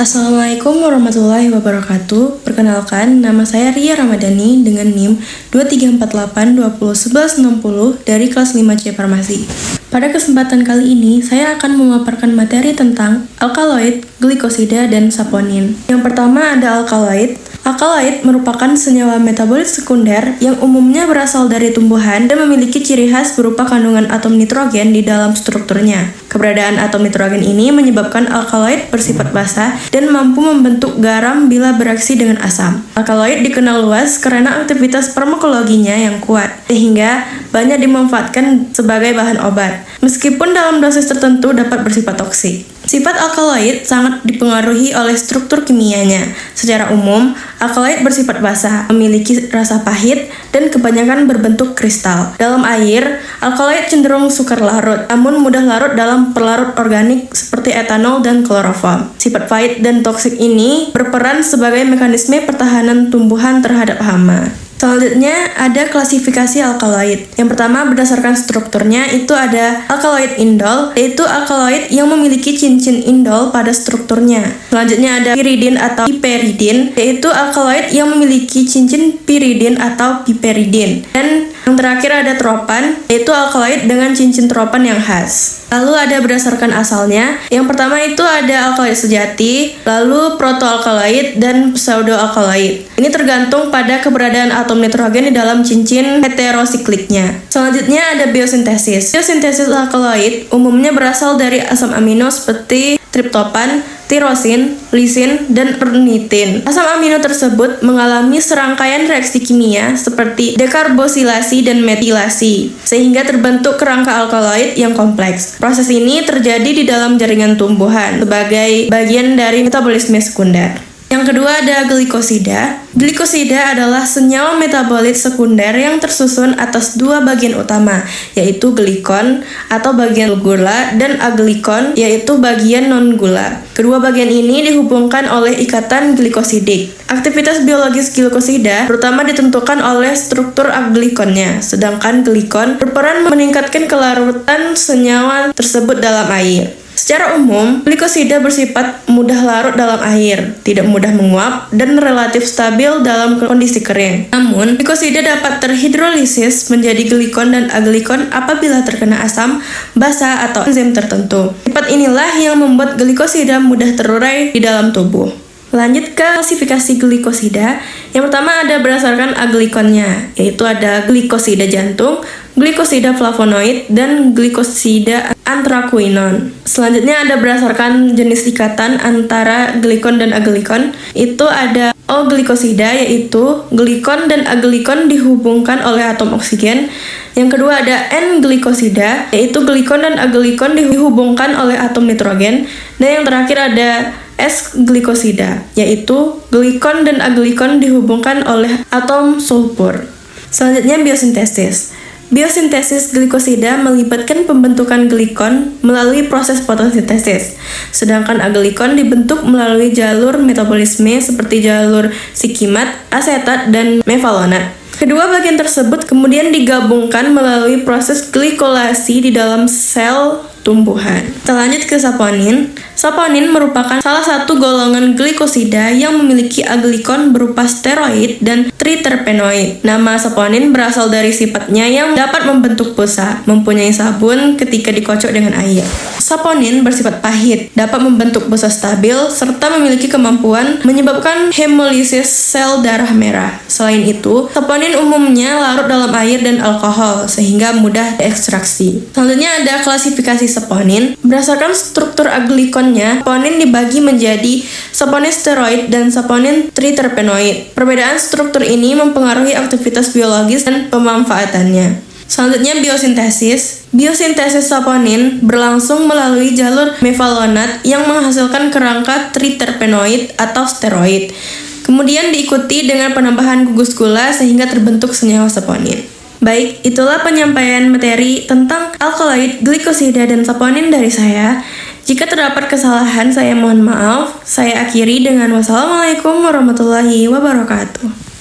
Assalamualaikum warahmatullahi wabarakatuh. Perkenalkan, nama saya Ria Ramadhani dengan NIM 2348201160 dari kelas 5C Farmasi. Pada kesempatan kali ini, saya akan memaparkan materi tentang alkaloid, glikosida, dan saponin. Yang pertama ada alkaloid. Alkaloid merupakan senyawa metabolit sekunder yang umumnya berasal dari tumbuhan dan memiliki ciri khas berupa kandungan atom nitrogen di dalam strukturnya. Keberadaan atom nitrogen ini menyebabkan alkaloid bersifat basa dan mampu membentuk garam bila bereaksi dengan asam. Alkaloid dikenal luas karena aktivitas farmakologinya yang kuat, sehingga banyak dimanfaatkan sebagai bahan obat, meskipun dalam dosis tertentu dapat bersifat toksik. Sifat alkaloid sangat dipengaruhi oleh struktur kimianya. Secara umum, alkaloid bersifat basa, memiliki rasa pahit, dan kebanyakan berbentuk kristal. Dalam air, alkaloid cenderung sukar larut, namun mudah larut dalam pelarut organik seperti etanol dan kloroform. Sifat pahit dan toksik ini berperan sebagai mekanisme pertahanan tumbuhan terhadap hama. Selanjutnya ada klasifikasi alkaloid. Yang pertama berdasarkan strukturnya itu ada alkaloid indol, yaitu alkaloid yang memiliki cincin indol pada strukturnya. Selanjutnya ada piridin atau piperidin, yaitu alkaloid yang memiliki cincin piridin atau piperidin. Dan yang terakhir ada tropan, yaitu alkaloid dengan cincin tropan yang khas. Lalu ada berdasarkan asalnya. Yang pertama itu ada alkaloid sejati, lalu protoalkaloid, dan pseudoalkaloid. Ini tergantung pada keberadaan atom nitrogen di dalam cincin heterosikliknya. Selanjutnya ada biosintesis. Biosintesis alkaloid umumnya berasal dari asam amino seperti triptopan, tirosin, lisin, dan ornitin. Asam amino tersebut mengalami serangkaian reaksi kimia seperti dekarbosilasi dan metilasi, sehingga terbentuk kerangka alkaloid yang kompleks. Proses ini terjadi di dalam jaringan tumbuhan sebagai bagian dari metabolisme sekunder. Yang kedua ada glikosida. Glikosida adalah senyawa metabolit sekunder yang tersusun atas dua bagian utama, yaitu glikon atau bagian gula dan aglikon, yaitu bagian non-gula. Kedua bagian ini dihubungkan oleh ikatan glikosidik. Aktivitas biologis glikosida terutama ditentukan oleh struktur aglikonnya, sedangkan glikon berperan meningkatkan kelarutan senyawa tersebut dalam air. Secara umum, glikosida bersifat mudah larut dalam air, tidak mudah menguap, dan relatif stabil dalam kondisi kering. Namun, glikosida dapat terhidrolisis menjadi glikon dan aglikon apabila terkena asam, basa, atau enzim tertentu. Sifat inilah yang membuat glikosida mudah terurai di dalam tubuh. Lanjut ke klasifikasi glikosida. Yang pertama ada berdasarkan aglikonnya, yaitu ada glikosida jantung, glikosida flavonoid, dan glikosida anthraquinone. Selanjutnya ada berdasarkan jenis ikatan antara glikon dan aglikon, itu ada O-glikosida, yaitu glikon dan aglikon dihubungkan oleh atom oksigen. Yang kedua ada N-glikosida, yaitu glikon dan aglikon dihubungkan oleh atom nitrogen. Dan yang terakhir ada S-glikosida, yaitu glikon dan aglikon dihubungkan oleh atom sulfur. Selanjutnya biosintesis. Biosintesis glikosida melibatkan pembentukan glikon melalui proses fotosintesis, sedangkan aglikon dibentuk melalui jalur metabolisme seperti jalur sikimat, asetat, dan mevalonat. Kedua bagian tersebut kemudian digabungkan melalui proses glikolasi di dalam sel tumbuhan. Kita lanjut ke saponin. Saponin merupakan salah satu golongan glikosida yang memiliki aglikon berupa steroid dan triterpenoid. Nama saponin berasal dari sifatnya yang dapat membentuk busa, mempunyai sabun ketika dikocok dengan air. Saponin bersifat pahit, dapat membentuk busa stabil, serta memiliki kemampuan menyebabkan hemolisis sel darah merah. Selain itu, saponin umumnya larut dalam air dan alkohol, sehingga mudah diekstraksi. Selanjutnya ada klasifikasi saponin. Berdasarkan struktur aglikonnya, saponin dibagi menjadi saponin steroid dan saponin triterpenoid. Perbedaan struktur ini mempengaruhi aktivitas biologis dan pemanfaatannya. Selanjutnya biosintesis. Biosintesis saponin berlangsung melalui jalur mevalonat yang menghasilkan kerangka triterpenoid atau steroid. Kemudian diikuti dengan penambahan gugus gula sehingga terbentuk senyawa saponin. Baik, itulah penyampaian materi tentang alkaloid, glikosida, dan saponin dari saya. Jika terdapat kesalahan, saya mohon maaf. Saya akhiri dengan wassalamualaikum warahmatullahi wabarakatuh.